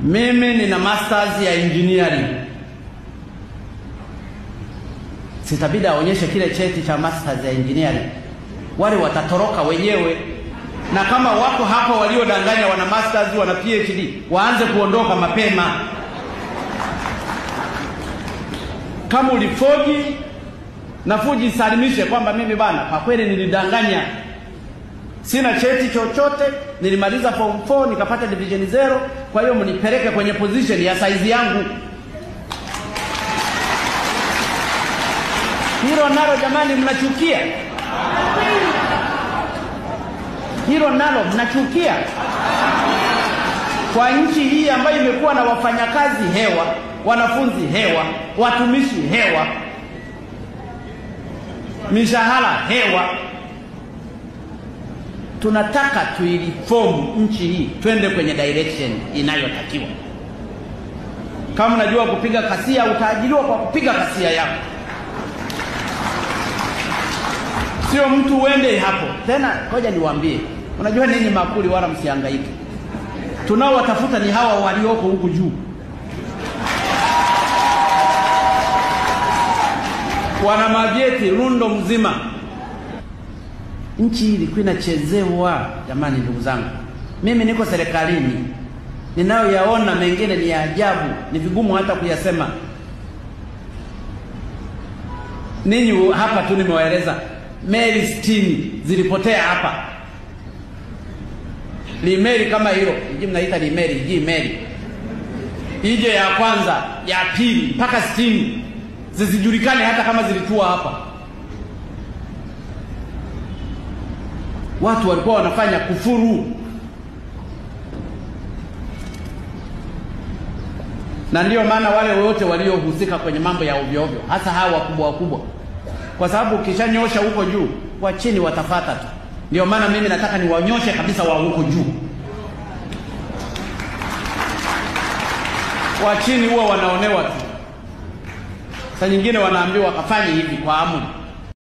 Mimi nina masters ya engineering. Sitabidi aonyeshe kile cheti cha masters ya engineering. Wale watatoroka wenyewe. Na kama wako hapo waliodanganya wana masters, wana PhD, waanze kuondoka mapema. Kama ulifoji na fuji salimishe kwamba mimi bana, kwa kweli nilidanganya. Sina cheti chochote, nilimaliza form 4 nikapata division 0, kwa hiyo mnipeleke kwenye position ya size yangu. Hilo nalo jamani mnachukia. Hilo nalo mnachukia. Kwa nchi hii ambayo imekuwa na wafanyakazi hewa, wanafunzi hewa, watumishi hewa, mishahara hewa, tunataka tuiliform nchi hii twende kwenye direction inayotakiwa. Kama unajua kupiga kasia, utaajiriwa kwa kupiga kasia yako. Sio mtu uende hapo. Tena ngoja niwaambie, unajua nini makuli, wala msihangaike. Tunao watafuta ni hawa walioko huku juu. Wana mavyeti rundo mzima. Nchi hii ilikuwa inachezewa jamani. Ndugu zangu, mimi niko serikalini, ninayoyaona mengine ni ya ajabu, ni vigumu hata kuyasema. Ninyi hapa tu nimewaeleza meli 60 zilipotea hapa. Limeli kama hilo, nje mnaita limeli, G-meli. Ije ya kwanza, ya pili, mpaka 60 zisijulikane hata kama zilitua hapa. Watu walikuwa wanafanya kufuru. Na ndio maana wale wote waliohusika kwenye mambo ya ovyo ovyo, hasa hawa wakubwa wakubwa, kwa sababu ukishanyosha huko juu, wa chini watafata tu. Ndio maana mimi nataka niwanyoshe kabisa wa huko juu. Wa chini huwa wanaonewa tu. Saa nyingine wanaambiwa kafanye hivi kwa amri.